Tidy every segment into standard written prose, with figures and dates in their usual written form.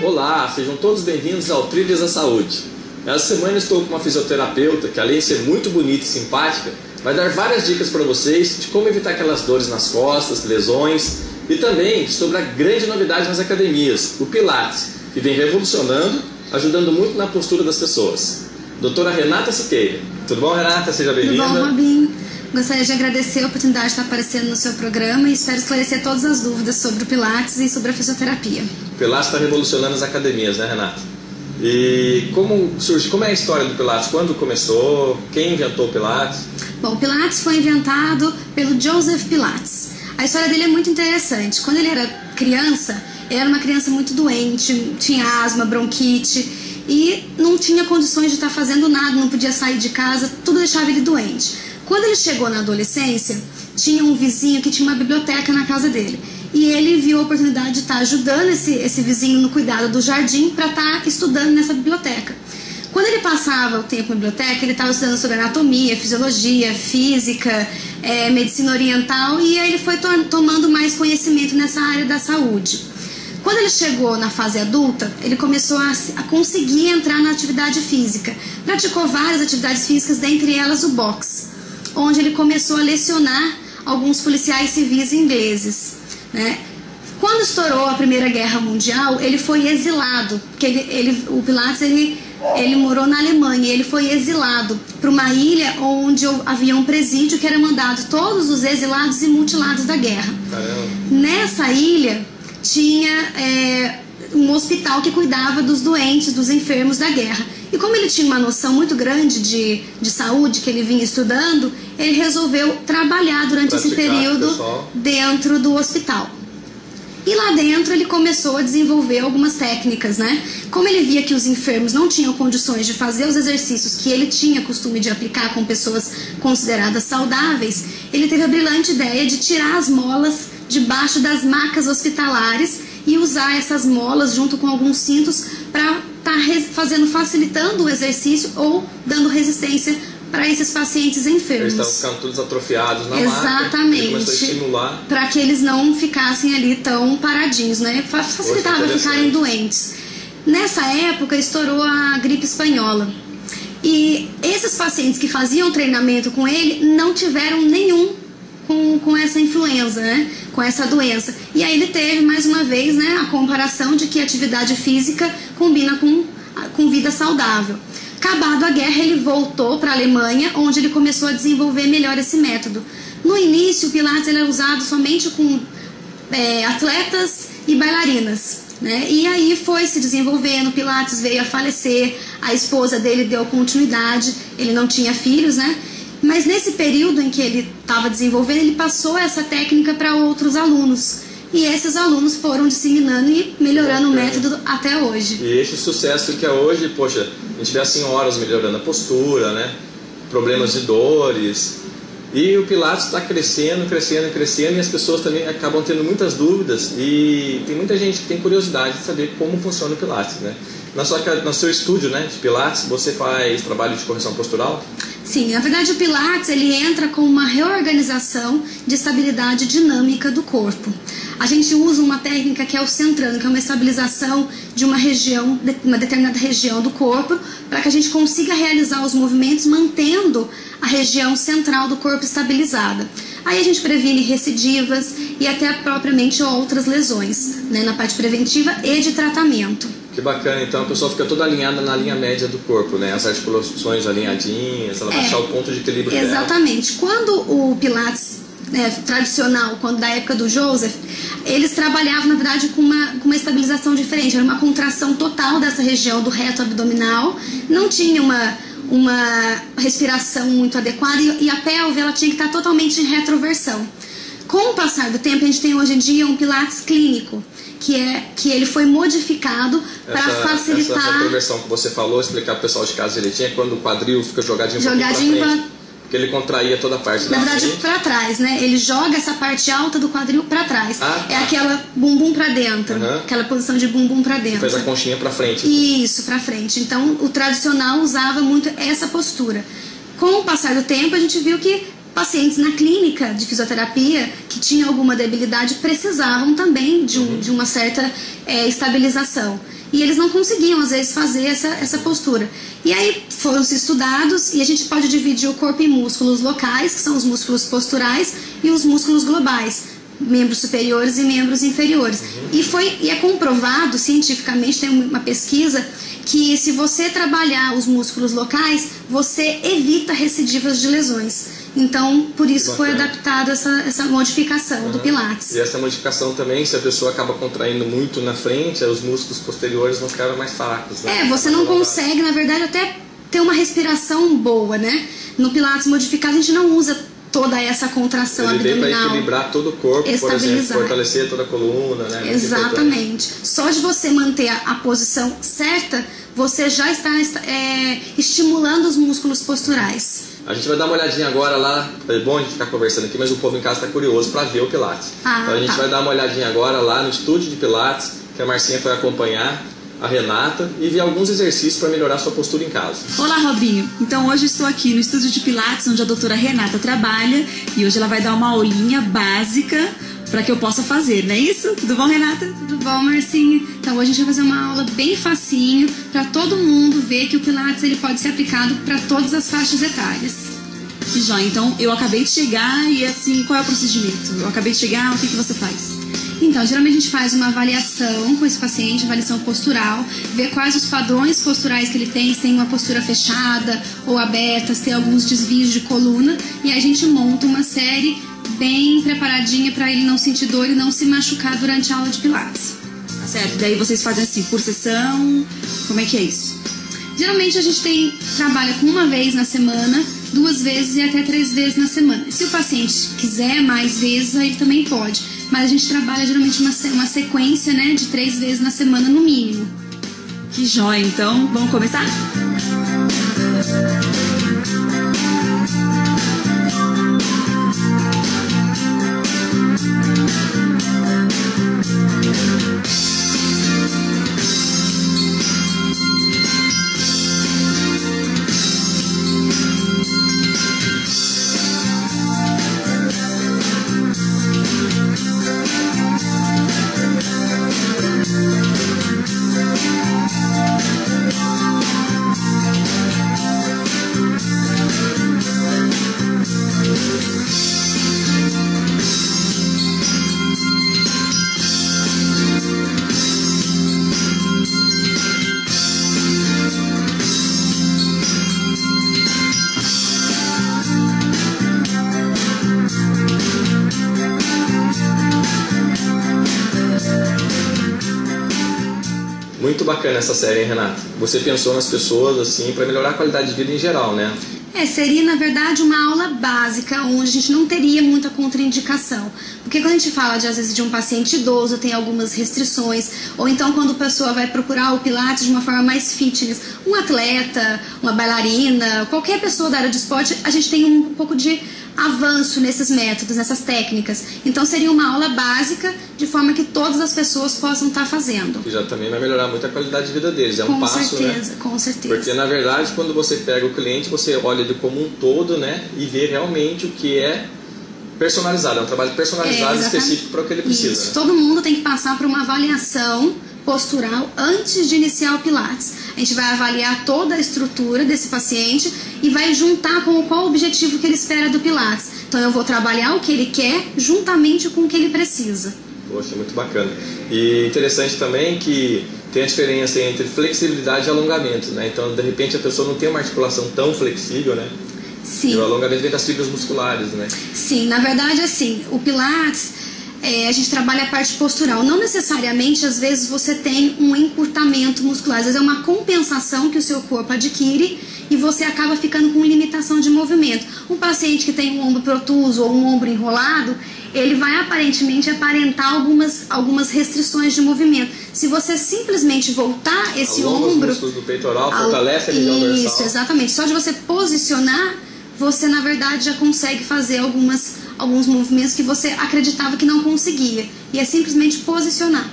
Olá, sejam todos bem-vindos ao Trilhas da Saúde. Essa semana estou com uma fisioterapeuta que, além de ser muito bonita e simpática, vai dar várias dicas para vocês de como evitar aquelas dores nas costas, lesões, e também sobre a grande novidade nas academias, o Pilates, que vem revolucionando, ajudando muito na postura das pessoas. Doutora Renata Siqueira. Tudo bom, Renata? Seja bem-vinda. Tudo bom, Robin? Gostaria de agradecer a oportunidade de estar aparecendo no seu programa e espero esclarecer todas as dúvidas sobre o Pilates e sobre a fisioterapia. O Pilates está revolucionando as academias, né, Renata? E como é a história do Pilates? Quando começou? Quem inventou o Pilates? Bom, o Pilates foi inventado pelo Joseph Pilates. A história dele é muito interessante. Quando ele era criança, ele era uma criança muito doente, tinha asma, bronquite e não tinha condições de estar fazendo nada, não podia sair de casa, tudo deixava ele doente. Quando ele chegou na adolescência, tinha um vizinho que tinha uma biblioteca na casa dele. E ele viu a oportunidade de estar ajudando esse vizinho no cuidado do jardim para estar estudando nessa biblioteca. Quando ele passava o tempo na biblioteca, ele estava estudando sobre anatomia, fisiologia, física, medicina oriental, e aí ele foi tomando mais conhecimento nessa área da saúde. Quando ele chegou na fase adulta, ele começou a conseguir entrar na atividade física. Praticou várias atividades físicas, dentre elas o boxe, onde ele começou a lecionar alguns policiais civis ingleses, né? Quando estourou a Primeira Guerra Mundial, ele foi exilado, porque o Pilates ele morou na Alemanha, e ele foi exilado para uma ilha onde havia um presídio que era mandado todos os exilados e mutilados da guerra. Caramba. Nessa ilha tinha um hospital que cuidava dos doentes, dos enfermos da guerra. E como ele tinha uma noção muito grande de saúde, que ele vinha estudando, ele resolveu trabalhar durante esse período dentro do hospital. E lá dentro ele começou a desenvolver algumas técnicas, né? Como ele via que os enfermos não tinham condições de fazer os exercícios que ele tinha costume de aplicar com pessoas consideradas saudáveis, ele teve a brilhante ideia de tirar as molas debaixo das macas hospitalares e usar essas molas junto com alguns cintos para facilitando o exercício ou dando resistência para esses pacientes enfermos. Eles estavam ficando todos atrofiados na maca. Exatamente. Ele começou a estimular. Para que eles não ficassem ali tão paradinhos, né? Facilitava ficarem doentes. Nessa época estourou a gripe espanhola. E esses pacientes que faziam treinamento com ele não tiveram nenhum com essa influenza, né? Com essa doença. E aí ele teve mais uma vez, né, a comparação de que atividade física combina com vida saudável. Acabado a guerra, ele voltou para a Alemanha, onde ele começou a desenvolver melhor esse método. No início, o Pilates ele era usado somente com atletas e bailarinas, né? E aí foi se desenvolvendo, o Pilates veio a falecer, a esposa dele deu continuidade, ele não tinha filhos, né? Mas nesse período em que ele estava desenvolvendo, ele passou essa técnica para outros alunos. E esses alunos foram disseminando e melhorando o método até hoje. E esse sucesso que é hoje, poxa, a gente vê as senhoras melhorando a postura, né? Problemas de dores. E o Pilates está crescendo, crescendo, crescendo, e as pessoas também acabam tendo muitas dúvidas. E tem muita gente que tem curiosidade de saber como funciona o Pilates, né? No seu estúdio, né, de Pilates, você faz trabalho de correção postural? Sim, na verdade o Pilates ele entra com uma reorganização de estabilidade dinâmica do corpo. A gente usa uma técnica que é o centrando, que é uma estabilização de uma região, uma determinada região do corpo, para que a gente consiga realizar os movimentos mantendo a região central do corpo estabilizada. Aí a gente previne recidivas e até propriamente outras lesões, né, na parte preventiva e de tratamento. Que bacana, então a pessoa fica toda alinhada na linha média do corpo, né? As articulações alinhadinhas, ela vai achar o ponto de equilíbrio dela. Exatamente. Quando o Pilates tradicional, quando da época do Joseph, eles trabalhavam, na verdade, com uma estabilização diferente. Era uma contração total dessa região do reto abdominal, não tinha uma respiração muito adequada e a pelve ela tinha que estar totalmente em retroversão. Com o passar do tempo, a gente tem hoje em dia um Pilates clínico, que ele foi modificado para facilitar... Essa retroversão que você falou, explicar para o pessoal de casa direitinho, é quando o quadril fica jogadinho para frente. Porque ele contraía toda a parte da frente. Na verdade, para trás, né? Ele joga essa parte alta do quadril para trás. É aquela bumbum para dentro, aquela posição de bumbum para dentro. Faz a conchinha para frente. Isso, para frente. Então, o tradicional usava muito essa postura. Com o passar do tempo, a gente viu que pacientes na clínica de fisioterapia que tinham alguma debilidade precisavam também de uma certa estabilização. E eles não conseguiam, às vezes, fazer essa postura. E aí foram-se estudados e a gente pode dividir o corpo em músculos locais, que são os músculos posturais, e os músculos globais, membros superiores e membros inferiores. E é comprovado cientificamente, tem uma pesquisa, que se você trabalhar os músculos locais, você evita recidivas de lesões. Então, por isso foi adaptada essa modificação do Pilates. E essa modificação também, se a pessoa acaba contraindo muito na frente, os músculos posteriores vão ficar mais fracos, né? Você não consegue, na verdade, até ter uma respiração boa, né? No Pilates modificado, a gente não usa toda essa contração abdominal. Ele veio para equilibrar todo o corpo, por exemplo, fortalecer toda a coluna, né? Exatamente. Só de você manter a posição certa, você já está estimulando os músculos posturais. A gente vai dar uma olhadinha agora lá, é bom a gente ficar conversando aqui, mas o povo em casa está curioso para ver o Pilates. Então a gente vai dar uma olhadinha agora lá no estúdio de Pilates, que a Marcinha foi acompanhar a Renata e ver alguns exercícios para melhorar a sua postura em casa. Olá, Robinho. Então hoje eu estou aqui no estúdio de Pilates, onde a doutora Renata trabalha, e hoje ela vai dar uma aulinha básica para que eu possa fazer, não é isso? Tudo bom, Renata? Tudo bom, Marcinha. Então hoje a gente vai fazer uma aula bem facinho para todo mundo ver que o Pilates ele pode ser aplicado para todas as faixas etárias. Que joia. Então eu acabei de chegar e assim, qual é o procedimento? Eu acabei de chegar, o que você faz? Então, geralmente a gente faz uma avaliação com esse paciente, avaliação postural, ver quais os padrões posturais que ele tem, se tem uma postura fechada ou aberta, se tem alguns desvios de coluna, e aí a gente monta uma série bem preparadinha para ele não sentir dor e não se machucar durante a aula de Pilates. Tá certo, daí vocês fazem assim, por sessão, como é que é isso? Geralmente a gente trabalha com uma vez na semana, 2 vezes e até 3 vezes na semana. Se o paciente quiser mais vezes, aí ele também pode. Mas a gente trabalha geralmente uma sequência, né, de 3 vezes na semana no mínimo. Que joia, então vamos começar? Muito bacana essa série, hein, Renata? Você pensou nas pessoas assim para melhorar a qualidade de vida em geral, né? Seria na verdade uma aula básica, onde a gente não teria muita contraindicação. Porque quando a gente fala às vezes de um paciente idoso, tem algumas restrições, ou então quando a pessoa vai procurar o Pilates de uma forma mais fitness, um atleta, uma bailarina, qualquer pessoa da área de esporte, a gente tem um pouco de avanço nesses métodos, nessas técnicas. Então seria uma aula básica, de forma que todas as pessoas possam estar fazendo. Que já também vai melhorar muito a qualidade de vida deles, um passo, certeza, né? Com certeza. Porque na verdade, quando você pega o cliente, você olha ele como um todo, né? E vê realmente o que é personalizado, é um trabalho personalizado específico para o que ele precisa. Isso, né? todo mundo tem que passar por uma avaliação postural antes de iniciar o Pilates. A gente vai avaliar toda a estrutura desse paciente e vai juntar com qual o objetivo que ele espera do Pilates. Então eu vou trabalhar o que ele quer juntamente com o que ele precisa. Poxa, muito bacana. E interessante também que tem a diferença entre flexibilidade e alongamento, né? Então, de repente, a pessoa não tem uma articulação tão flexível, né? Sim. E o alongamento vem das fibras musculares, né? Sim, na verdade, assim, o Pilates, a gente trabalha a parte postural. Não necessariamente, às vezes, você tem um encurtamento muscular. Às vezes é uma compensação que o seu corpo adquire e você acaba ficando com limitação de movimento. Um paciente que tem um ombro protuso ou um ombro enrolado, ele vai aparentemente aparentar algumas restrições de movimento. Se você simplesmente voltar esse ombro... os músculos do peitoral, fortalece a região dorsal. Isso, exatamente. Só de você posicionar, você na verdade já consegue fazer alguns movimentos que você acreditava que não conseguia. E é simplesmente posicionar.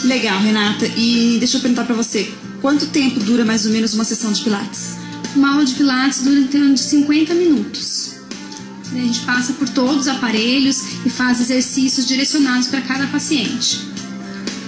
Legal, Renata. E deixa eu perguntar pra você, Quanto tempo dura mais ou menos uma sessão de Pilates? Uma aula de Pilates dura em torno de 50 minutos. A gente passa por todos os aparelhos e faz exercícios direcionados para cada paciente.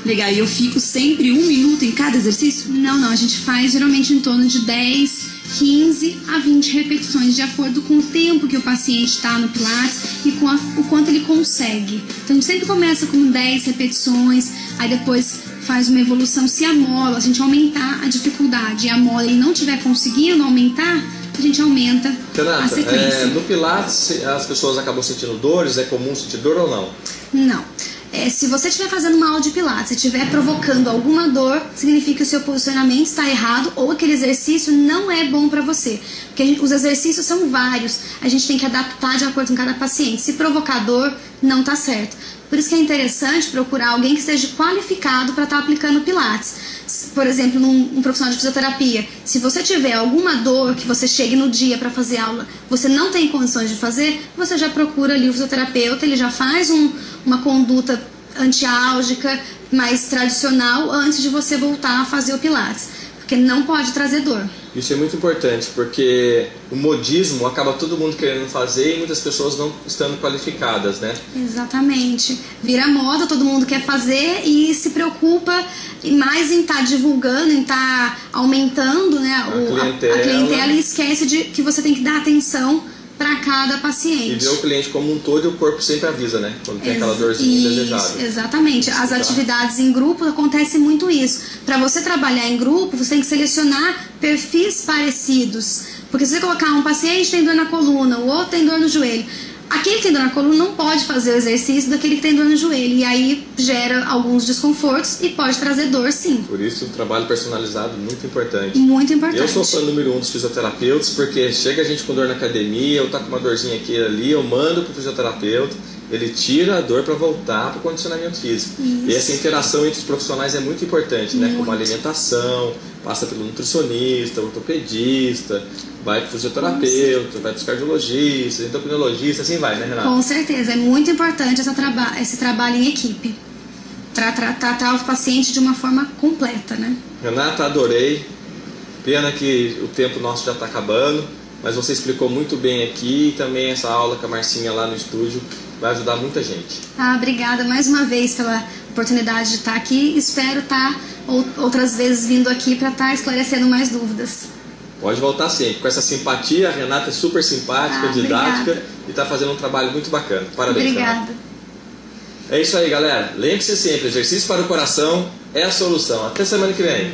Legal, e eu fico sempre 1 minuto em cada exercício? Não, a gente faz geralmente em torno de 10, 15 a 20 repetições, de acordo com o tempo que o paciente está no Pilates e com o quanto ele consegue. Então a gente sempre começa com 10 repetições, aí depois faz uma evolução. Se a mola, a gente aumentar a dificuldade e a mola ele não estiver conseguindo aumentar, a gente aumenta Renata, a sequência. no Pilates as pessoas acabam sentindo dores, é comum sentir dor ou não? Não. Se você estiver fazendo uma aula de Pilates e estiver provocando alguma dor, significa que o seu posicionamento está errado ou aquele exercício não é bom para você. Porque os exercícios são vários, a gente tem que adaptar de acordo com cada paciente. Se provocar dor, não está certo. Por isso que é interessante procurar alguém que esteja qualificado para estar aplicando Pilates. Por exemplo, um profissional de fisioterapia. Se você tiver alguma dor que você chegue no dia para fazer aula, você não tem condições de fazer, você já procura ali o fisioterapeuta, ele já faz uma conduta antiálgica mais tradicional antes de você voltar a fazer o Pilates. Porque não pode trazer dor. Isso é muito importante, porque o modismo acaba todo mundo querendo fazer e muitas pessoas não estando qualificadas, né? Exatamente. Vira moda, todo mundo quer fazer e se preocupa mais em estar divulgando, em estar aumentando, né, a clientela e esquece de que você tem que dar atenção para cada paciente. E ver o cliente como um todo e o corpo sempre avisa, né? Quando tem aquela dorzinha indesejada. Exatamente. As atividades em grupo acontece muito isso. Para você trabalhar em grupo, você tem que selecionar perfis parecidos. Porque se você colocar um paciente tem dor na coluna, o outro tem dor no joelho, aquele que tem dor na coluna não pode fazer o exercício daquele que tem dor no joelho. E aí gera alguns desconfortos e pode trazer dor, sim. Por isso, o trabalho personalizado é muito importante. Muito importante. Eu sou fã número 1 dos fisioterapeutas, porque chega a gente com dor na academia, eu tá com uma dorzinha aqui e ali, eu mando pro fisioterapeuta, ele tira a dor para voltar pro condicionamento físico. Isso. E essa interação entre os profissionais é muito importante, né? Como alimentação, passa pelo nutricionista, ortopedista, vai pro fisioterapeuta, vai pros cardiologistas, endocrinologistas, assim vai, né, Renata? Com certeza, é muito importante esse trabalho em equipe. Tratar o paciente de uma forma completa, né? Renata, adorei. Pena que o tempo nosso já está acabando, mas você explicou muito bem aqui e também essa aula com a Marcinha lá no estúdio vai ajudar muita gente. Obrigada mais uma vez pela oportunidade de estar aqui. Espero estar outras vezes vindo aqui para estar esclarecendo mais dúvidas. Pode voltar sempre. Com essa simpatia, a Renata é super simpática, didática e está fazendo um trabalho muito bacana. Parabéns, obrigada. Renata. É isso aí, galera. Lembre-se sempre, exercício para o coração é a solução. Até semana que vem.